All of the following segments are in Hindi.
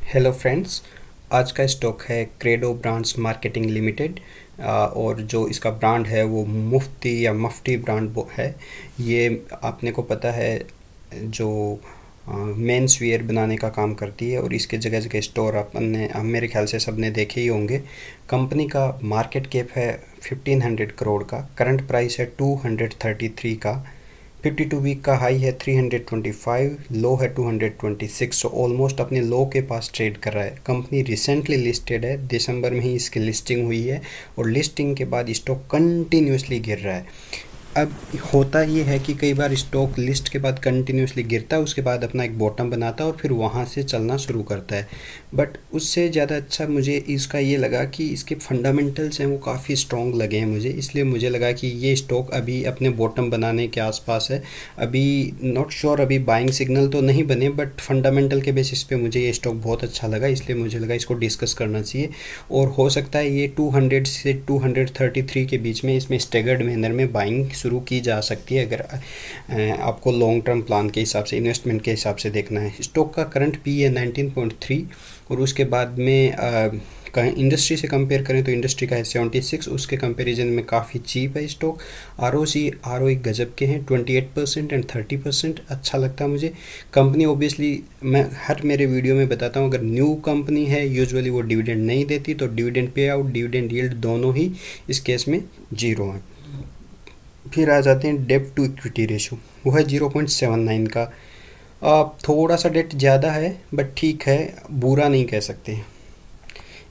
Hello friends. आज का स्टॉक है क्रेडो ब्रांड्स मार्केटिंग लिमिटेड और जो इसका ब्रांड है वो मुफ्ती या मफ्ती ब्रांड है। ये आपने को पता है जो मेंस वियर बनाने का काम करती है और इसके जगह जगह स्टोर अपने मेरे ख्याल से सबने देखे ही होंगे। कंपनी का मार्केट कैप है 1500 करोड़ का, करंट प्राइस है 233 का, 52 वीक का हाई है 325, लो है 226, सो ऑलमोस्ट अपने लो के पास ट्रेड कर रहा है। कंपनी रिसेंटली लिस्टेड है, दिसंबर में ही इसकी लिस्टिंग हुई है और लिस्टिंग के बाद स्टॉक कंटिन्यूसली गिर रहा है। अब होता ये है कि कई बार स्टॉक लिस्ट के बाद कंटिन्यूसली गिरता है, उसके बाद अपना एक बॉटम बनाता है और फिर वहाँ से चलना शुरू करता है। बट उससे ज़्यादा अच्छा मुझे इसका ये लगा कि इसके फंडामेंटल्स हैं वो काफ़ी स्ट्रॉन्ग लगे हैं मुझे, इसलिए मुझे लगा कि ये स्टॉक अभी अपने बॉटम बनाने के आसपास है। अभी नॉट श्योर अभी बाइंग सिग्नल तो नहीं बने, बट फंडामेंटल के बेसिस पे मुझे ये स्टॉक बहुत अच्छा लगा, इसलिए मुझे लगा इसको डिस्कस करना चाहिए। और हो सकता है ये 200 से 233 के बीच में इसमें स्टेगर्ड मैनर में बाइंग शुरू की जा सकती है, अगर आपको लॉन्ग टर्म प्लान के हिसाब से, इन्वेस्टमेंट के हिसाब से देखना है। स्टॉक का करंट पी है 19.3 और उसके बाद में इंडस्ट्री से कंपेयर करें तो इंडस्ट्री का है 76, उसके कंपैरिजन में काफ़ी चीप है स्टॉक। आर ओ गजब के हैं 28% एंड 30%, अच्छा लगता है मुझे। कंपनी ओबियसली मैं हर मेरे वीडियो में बताता हूँ, अगर न्यू कंपनी है यूजुअली वो डिविडेंड नहीं देती, तो dividend pay out, dividend yield दोनों ही इस केस में जीरो हैं। फिर आ जाते हैं डेब्ट टू इक्विटी रेशो, वो है 0.79 का। थोड़ा सा डेट ज़्यादा है बट ठीक है, बुरा नहीं कह सकते।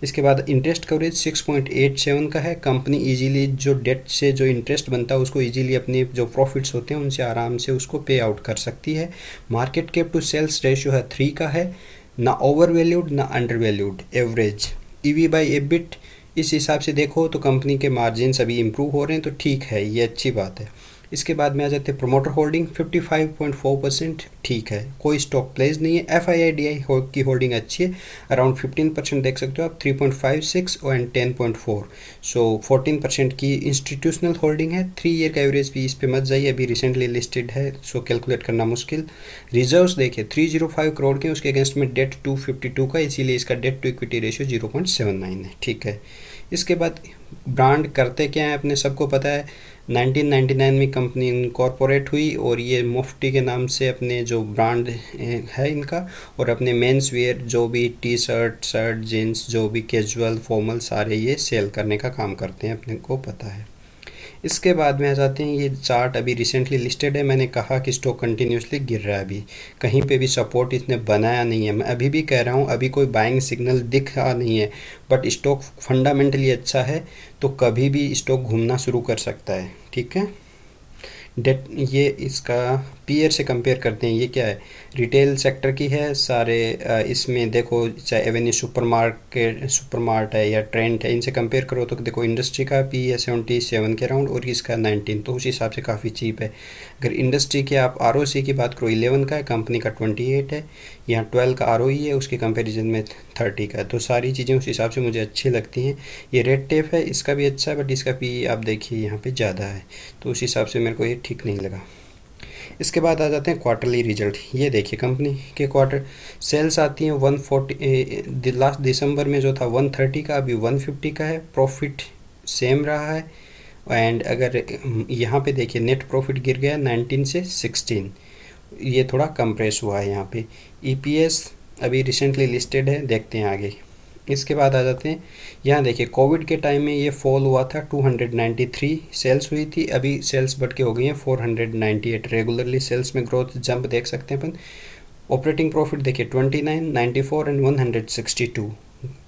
इसके बाद इंटरेस्ट कवरेज 6.87 का है। कंपनी इजीली जो डेट से जो इंटरेस्ट बनता है उसको इजीली अपने जो प्रॉफिट्स होते हैं उनसे आराम से उसको पे आउट कर सकती है। Market cap to sales ratio है 3 का है, ना ओवर वैल्यूड ना under valued, average. EV by EBIT इस हिसाब से देखो तो कंपनी के मार्जिन अभी इंप्रूव हो रहे हैं, तो ठीक है, ये अच्छी बात है। इसके बाद में आ जाते हैं प्रोमोटर होल्डिंग 55.4%, ठीक है, कोई स्टॉक प्लेस नहीं है। F I I D I की होल्डिंग अच्छी है, अराउंड 15% देख सकते हो आप, 3.56 एंड 10.4, सो 14% की इंस्टीट्यूशनल होल्डिंग है। 3 ईयर का एवरेज भी इस पे मत जाइए, अभी रिसेंटली लिस्टेड है, सो कैलकुलेट करना मुश्किल। रिजर्व्स देखिए 305 करोड़ के, उसके अगेंस्ट में डेट 252 का, इसीलिए इसका डेट टू इक्विटी रेशियो 0.79 है, ठीक है। इसके बाद ब्रांड करते क्या है अपने सबको पता है। 1999 में कंपनी इनकॉर्पोरेट हुई और ये मुफ्ती के नाम से अपने जो ब्रांड है इनका, और अपने मेंस वेयर जो भी टी शर्ट जीन्स जो भी कैजुअल फॉर्मल सारे ये सेल करने का काम करते हैं, अपने को पता है। इसके बाद में आ जाते हैं, ये चार्ट अभी रिसेंटली लिस्टेड है। मैंने कहा कि स्टॉक कंटिन्यूसली गिर रहा है, अभी कहीं पे भी सपोर्ट इसने बनाया नहीं है। मैं अभी भी कह रहा हूँ अभी कोई बाइंग सिग्नल दिख रहा नहीं है, बट स्टॉक फंडामेंटली अच्छा है, तो कभी भी स्टॉक घूमना शुरू कर सकता है, ठीक है। डेट ये इसका पीयर से कंपेयर करते हैं, ये क्या है, रिटेल सेक्टर की है सारे। इसमें देखो चाहे एवेन्यू सुपरमार्ट है या ट्रेंड है, इनसे कंपेयर करो तो देखो इंडस्ट्री का पी है 77 के अराउंड और इसका 19, तो उस हिसाब से काफ़ी चीप है। अगर इंडस्ट्री के आप आर की बात करो 11 का है, कंपनी का 28 है, यहाँ 12 का आर है, उसके कंपेरिजन में 30 का है, तो सारी चीज़ें उस हिसाब से मुझे अच्छी लगती हैं। ये रेड टेप है, इसका भी अच्छा है, बट इसका पी आप देखिए यहाँ पे ज़्यादा है, तो उस हिसाब से मेरे को ये ठीक नहीं लगा। इसके बाद आ जाते हैं क्वार्टरली रिजल्ट। ये देखिए कंपनी के क्वार्टर सेल्स आती हैं 140, लास्ट दिसंबर में जो था 130 का, अभी 150 का है। प्रॉफिट सेम रहा है, एंड अगर यहाँ पे देखिए नेट प्रॉफिट गिर गया 19 से 16, ये थोड़ा कंप्रेस हुआ है यहाँ पे। ईपीएस अभी रिसेंटली लिस्टेड है, देखते हैं आगे। इसके बाद आ जाते हैं, यहाँ देखिए कोविड के टाइम में ये फॉल हुआ था, 293 सेल्स हुई थी, अभी सेल्स बढ़ के हो गई हैं 498। रेगुलरली सेल्स में ग्रोथ जंप देख सकते हैं अपन। ऑपरेटिंग प्रॉफिट देखिए 29, 94 एंड 162,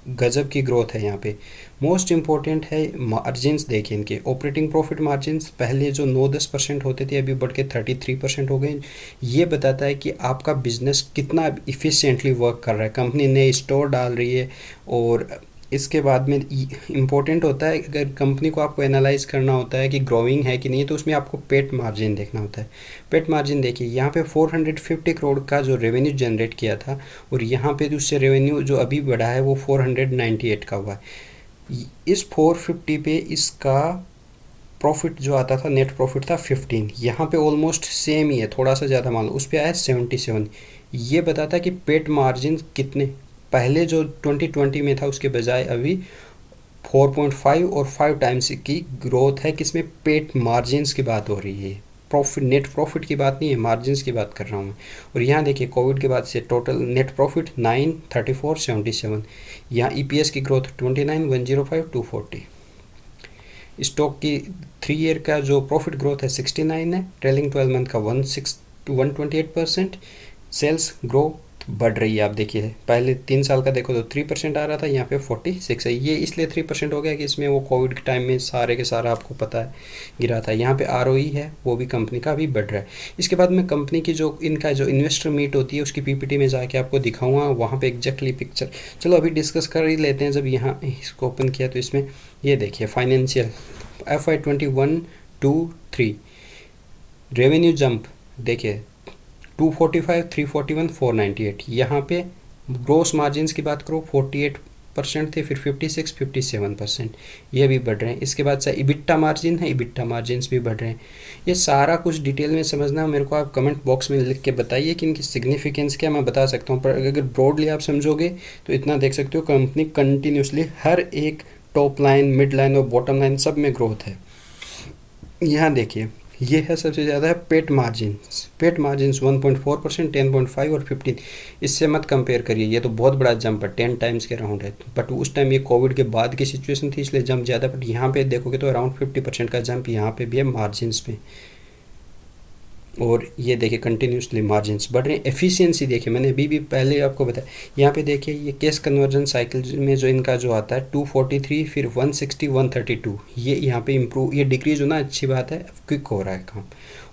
गजब की ग्रोथ है यहाँ पे। मोस्ट इम्पॉर्टेंट है मार्जिन्स, देखिए इनके ऑपरेटिंग प्रॉफिट मार्जिन्स पहले जो 9-10% होते थे अभी बढ़ के 33% हो गए। ये बताता है कि आपका बिजनेस कितना इफ़िशिएंटली वर्क कर रहा है, कंपनी नए स्टोर डाल रही है। और इसके बाद में इम्पोर्टेंट होता है, अगर कंपनी को आपको एनालाइज करना होता है कि ग्रोइंग है कि नहीं, तो उसमें आपको पेट मार्जिन देखना होता है। पेट मार्जिन देखिए यहाँ पे 450 करोड़ का जो रेवेन्यू जनरेट किया था, और यहाँ पे उससे रेवेन्यू जो अभी बढ़ा है वो 498 का हुआ है। इस 450 पे इसका प्रॉफिट जो आता था, नेट प्रॉफिट था 15, यहाँ पे ऑलमोस्ट सेम ही है, थोड़ा सा ज़्यादा मान लो, उस पर आया 77। ये बताता है कि पेट मार्जिन कितने पहले जो 2020 में था उसके बजाय अभी 4.5 और 5 टाइम्स की ग्रोथ है। किसमें? पेट मार्जिन्स की बात हो रही है, प्रॉफिट, नेट प्रॉफिट की बात नहीं है, मार्जिन्स की बात कर रहा हूँ मैं। और यहाँ देखिए कोविड के बाद से टोटल नेट प्रॉफिट 934.77, यहाँ ईपीएस की ग्रोथ 29, 105, 240। स्टॉक की 3 ईयर का जो प्रॉफिट ग्रोथ है 69 है, ट्रेलिंग 12 मंथ का 128%। सेल्स ग्रोथ बढ़ रही है, आप देखिए पहले 3 साल का देखो तो 3% आ रहा था, यहाँ पे 46 है। ये इसलिए 3% हो गया कि इसमें वो कोविड के टाइम में सारे के सारा आपको पता है गिरा था। यहाँ पे आरओई है वो भी कंपनी का भी बढ़ रहा है। इसके बाद में कंपनी की जो इनका जो इन्वेस्टर मीट होती है उसकी पीपीटी में जाके आपको दिखाऊंगा, वहाँ पे एग्जैक्टली पिक्चर। चलो अभी डिस्कस कर ही लेते हैं। जब यहाँ इसको ओपन किया तो इसमें ये देखिए फाइनेंशियल FY21-23 रेवेन्यू जंप देखिए 245, 341, 498। यहाँ पे ग्रोस मार्जिन्स की बात करो 48% थे, फिर 56, 57%, ये भी बढ़ रहे हैं। इसके बाद से इबिट्टा मार्जिन है, इबिट्टा मार्जिन्स भी बढ़ रहे हैं। ये सारा कुछ डिटेल में समझना मेरे को आप कमेंट बॉक्स में लिख के बताइए कि इनकी सिग्निफिकेंस क्या, मैं बता सकता हूँ। पर अगर ब्रॉडली आप समझोगे तो इतना देख सकते हो कंपनी कंटिन्यूसली हर एक टॉप लाइन, मिड लाइन और बॉटम लाइन सब में ग्रोथ है। यहाँ देखिए ये है सबसे ज़्यादा है पेट मार्जिन्स। पेट मार्जिन्स 1.4%, 10.5 और 15। इससे मत कंपेयर करिए, ये तो बहुत बड़ा जंप है, 10 टाइम्स के अराउंड है। बट उस टाइम ये कोविड के बाद की सिचुएशन थी इसलिए जंप ज़्यादा। बट यहाँ पे देखोगे तो अराउंड 50% का जंप यहाँ पे भी है मार्जिन्स पे। और ये देखिए कंटिन्यूसली मार्जिन्स बढ़ रहे हैं। एफिशिएंसी देखिए, मैंने अभी भी पहले आपको बताया, यहाँ पे देखिए ये कैश कन्वर्जन साइकिल में जो इनका जो आता है 243, फिर 160, 132, ये यहाँ पे इम्प्रूव, ये डिक्रीज होना अच्छी बात है, क्विक हो रहा है काम।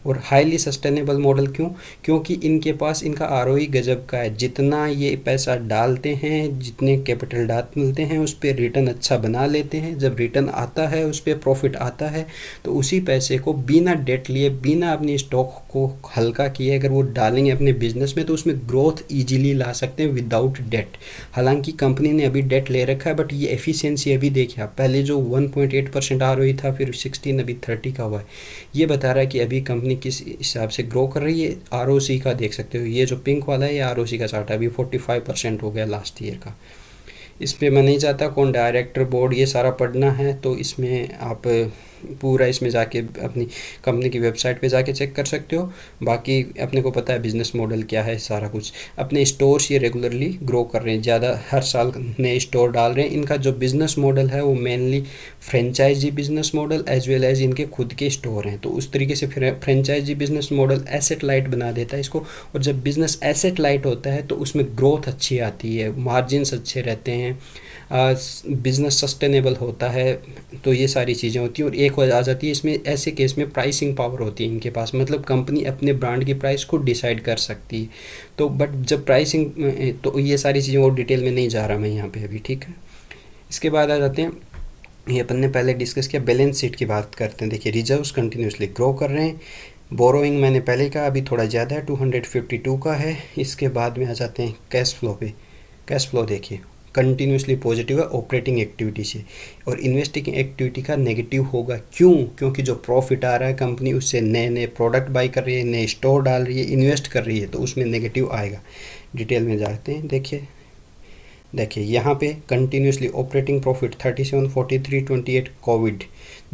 और हाईली सस्टेनेबल मॉडल क्यों? क्योंकि इनके पास इनका आरओई गजब का है। जितना ये पैसा डालते हैं, जितने कैपिटल डालते हैं उस पर रिटर्न अच्छा बना लेते हैं। जब रिटर्न आता है उस पर प्रॉफिट आता है तो उसी पैसे को बिना डेट लिए, बिना अपनी स्टॉक को हल्का किए अगर वो डालेंगे अपने बिजनेस में तो उसमें ग्रोथ ईजिली ला सकते हैं विदाउट डेट। हालांकि कंपनी ने अभी डेट ले रखा है बट ये एफिशिएंसी अभी देखिए आप, पहले जो 1.8% आरओई था, फिर 16, अभी 30 का हुआ है। ये बता रहा है कि अभी कंपनी किस हिसाब से ग्रो कर रही है। आरओसी का देख सकते हो, ये जो पिंक वाला है ये आरओसी का चार्ट है, अभी 45% हो गया लास्ट ईयर का। इस पर मैं नहीं चाहता कौन डायरेक्टर बोर्ड ये सारा पढ़ना है, तो इसमें आप पूरा इसमें जाके अपनी कंपनी की वेबसाइट पे जाके चेक कर सकते हो। बाकी अपने को पता है बिज़नेस मॉडल क्या है, सारा कुछ। अपने स्टोर्स ये रेगुलरली ग्रो कर रहे हैं, ज़्यादा हर साल नए स्टोर डाल रहे हैं। इनका जो बिज़नेस मॉडल है वो mainly franchisee business model as well as इनके खुद के स्टोर हैं। तो उस तरीके से franchisee business model asset light बना देता है इसको। और जब बिज़नेस एसेट लाइट होता है तो उसमें ग्रोथ अच्छी आती है, मार्जिन्स अच्छे रहते हैं, बिज़नेस सस्टेनेबल होता है। तो ये सारी चीज़ें होती हैं। और एक आ जाती है इसमें, ऐसे केस में प्राइसिंग पावर होती है इनके पास, मतलब कंपनी अपने ब्रांड की प्राइस को डिसाइड कर सकती है। तो बट जब प्राइसिंग, तो ये सारी चीज़ें और डिटेल में नहीं जा रहा मैं यहाँ पे अभी, ठीक है। इसके बाद आ जाते हैं, ये अपन ने पहले डिस्कस किया, बैलेंस शीट की बात करते हैं। देखिए रिजर्व्स कंटिन्यूसली ग्रो कर रहे हैं। बोरोइंग मैंने पहले कहा अभी थोड़ा ज़्यादा है, 252 का है। इसके बाद में आ जाते हैं कैश फ्लो पे। कैश फ्लो देखिए कंटिन्यूसली पॉजिटिव है ऑपरेटिंग एक्टिविटी से, और इन्वेस्टिंग एक्टिविटी का नेगेटिव होगा। क्यों? क्योंकि जो प्रॉफिट आ रहा है कंपनी उससे नए नए प्रोडक्ट बाई कर रही है, नए स्टोर डाल रही है, इन्वेस्ट कर रही है, तो उसमें नेगेटिव आएगा। डिटेल में जाते हैं। देखिए यहाँ पे continuously operating profit 37, 43, 28 COVID,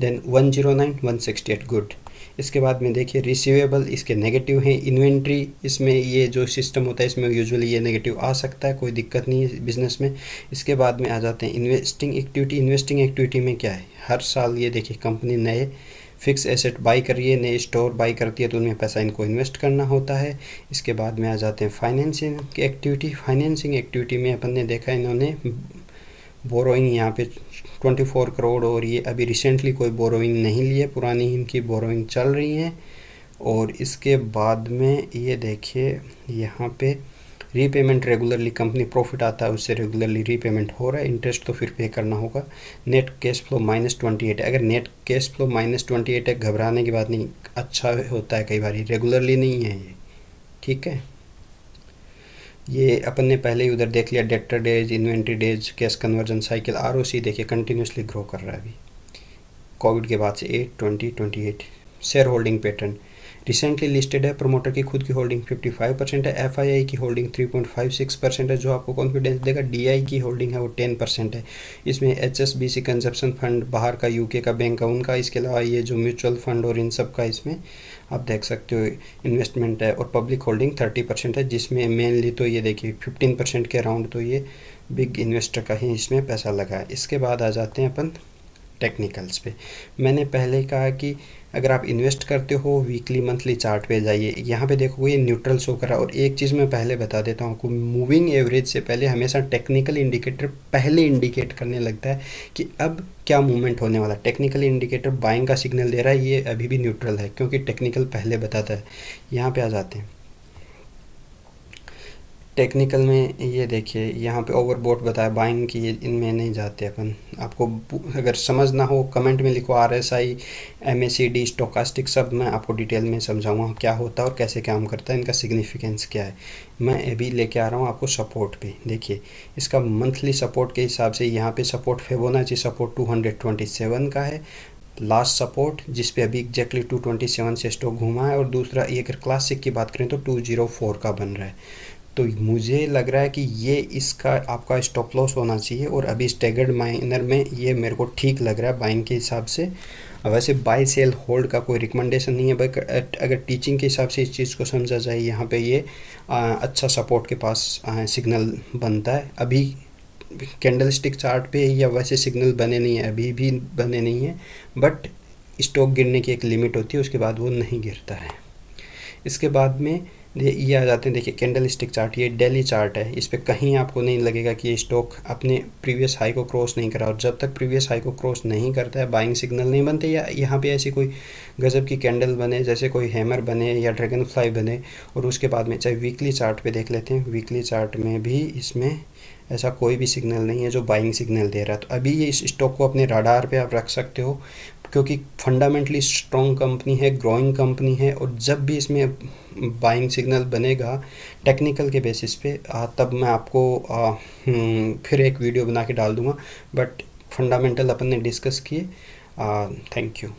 then 109, 168 good. इसके बाद में देखिए रिसीवेबल इसके नेगेटिव हैं। इन्वेंट्री, इसमें ये जो सिस्टम होता है इसमें यूजुअली ये नेगेटिव आ सकता है, कोई दिक्कत नहीं है बिज़नेस में। इसके बाद में आ जाते हैं इन्वेस्टिंग एक्टिविटी। इन्वेस्टिंग एक्टिविटी में क्या है, हर साल ये देखिए कंपनी नए फिक्स एसेट बाई कर रही है, नए स्टोर बाई करती है, तो उनमें पैसा इनको इन्वेस्ट करना होता है। इसके बाद में आ जाते हैं फाइनेंसिंग एक्टिविटी। फाइनेंसिंग एक्टिविटी में अपन ने देखा इन्होंने बोरोइंग यहाँ पे 24 करोड़, और ये अभी रिसेंटली कोई बोरोइंग नहीं ली है, पुरानी इनकी बोरोइंग चल रही है। और इसके बाद में ये देखिए यहाँ पे रीपेमेंट रेगुलरली, कंपनी प्रॉफिट आता है उससे रेगुलरली रीपेमेंट हो रहा है। इंटरेस्ट तो फिर पे करना होगा। नेट कैश फ्लो -28 है। अगर नेट कैश फ्लो -28 है, घबराने की बात नहीं, अच्छा होता है कई बार, रेगुलरली नहीं है ये, ठीक है। ये अपन ने पहले ही उधर देख लिया, debtor days, inventory days, cash conversion cycle. ROC देखिए कंटिन्यूसली ग्रो कर रहा है अभी कोविड के बाद से 8, 20, 28। Share holding pattern recently listed है, प्रमोटर की खुद की होल्डिंग 55% है, एफआईआई की होल्डिंग 3.56% है, जो आपको कॉन्फिडेंस देगा। डीआई की होल्डिंग है वो 10% है। इसमें एचएसबीसी कंजप्शन फंड बाहर का यूके का बैंक है उनका, इसके अलावा ये जो म्यूचुअल फंड और इन सब का इसमें आप देख सकते हो इन्वेस्टमेंट है। और पब्लिक होल्डिंग 30% है, जिसमें मेनली तो ये देखिए 15% के अराउंड तो ये बिग इन्वेस्टर का ही इसमें पैसा लगा है। इसके बाद आ जाते हैं अपन टेक्निकल्स पे। मैंने पहले कहा कि अगर आप इन्वेस्ट करते हो वीकली मंथली चार्ट पे जाइए, यहाँ पे देखोगे ये न्यूट्रल शो करा। और एक चीज़ मैं पहले बता देता हूँ, मूविंग एवरेज से पहले हमेशा टेक्निकल इंडिकेटर पहले इंडिकेट करने लगता है कि अब क्या मूवमेंट होने वाला। टेक्निकल इंडिकेटर बाइंग का सिग्नल दे रहा है, ये अभी भी न्यूट्रल है क्योंकि टेक्निकल पहले बताता है। यहाँ पे आ जाते हैं टेक्निकल में। ये देखिए यहाँ पे ओवरबोट बताया बाइंग की, इनमें नहीं जाते अपन। आपको अगर समझ ना हो कमेंट में लिखो, आरएसआई, एमएसीडी, स्टोकास्टिक, सब मैं आपको डिटेल में समझाऊंगा क्या होता है और कैसे काम करता है, इनका सिग्निफिकेंस क्या है। मैं अभी लेके आ रहा हूँ आपको सपोर्ट पे। देखिए इसका मंथली सपोर्ट के हिसाब से यहाँ पे सपोर्ट फिबोनाची सपोर्ट 227 का है। लास्ट सपोर्ट जिस पे अभी एग्जैक्टली 227 से स्टॉक घूमा है। और दूसरा ये अगर क्लासिक की बात करें तो 204 का बन रहा है। तो मुझे लग रहा है कि ये इसका आपका स्टॉप लॉस होना चाहिए। और अभी स्टैगर्ड माइनर में ये मेरे को ठीक लग रहा है बाइंग के हिसाब से। वैसे बाय सेल होल्ड का कोई रिकमेंडेशन नहीं है, बट अगर टीचिंग के हिसाब से इस चीज़ को समझा जाए, यहाँ पे ये अच्छा सपोर्ट के पास सिग्नल बनता है। अभी कैंडलस्टिक चार्ट पे या वैसे सिग्नल बने नहीं है, अभी भी बने नहीं है, बट स्टॉक गिरने की एक लिमिट होती है, उसके बाद वो नहीं गिरता है। इसके बाद में ये आ जाते हैं। देखिए कैंडल स्टिक चार्ट, ये डेली चार्ट है, इस पर कहीं आपको नहीं लगेगा कि ये स्टॉक अपने प्रीवियस हाई को क्रॉस नहीं करा। और जब तक प्रीवियस हाई को क्रॉस नहीं करता है बाइंग सिग्नल नहीं बनते। या यहाँ पे ऐसी कोई गजब की कैंडल बने, जैसे कोई हैमर बने या ड्रैगन फ्लाई बने, और उसके बाद में चाहे वीकली चार्ट पे देख लेते हैं, वीकली चार्ट में भी इसमें ऐसा कोई भी सिग्नल नहीं है जो बाइंग सिग्नल दे रहा है। तो अभी ये इस स्टॉक को अपने रडार पे आप रख सकते हो, क्योंकि फंडामेंटली स्ट्रॉन्ग कंपनी है, ग्रोइंग कंपनी है। और जब भी इसमें बाइंग सिग्नल बनेगा टेक्निकल के बेसिस पे, तब मैं आपको फिर एक वीडियो बना के डाल दूंगा। बट फंडामेंटल अपन ने डिस्कस किए। Thank you.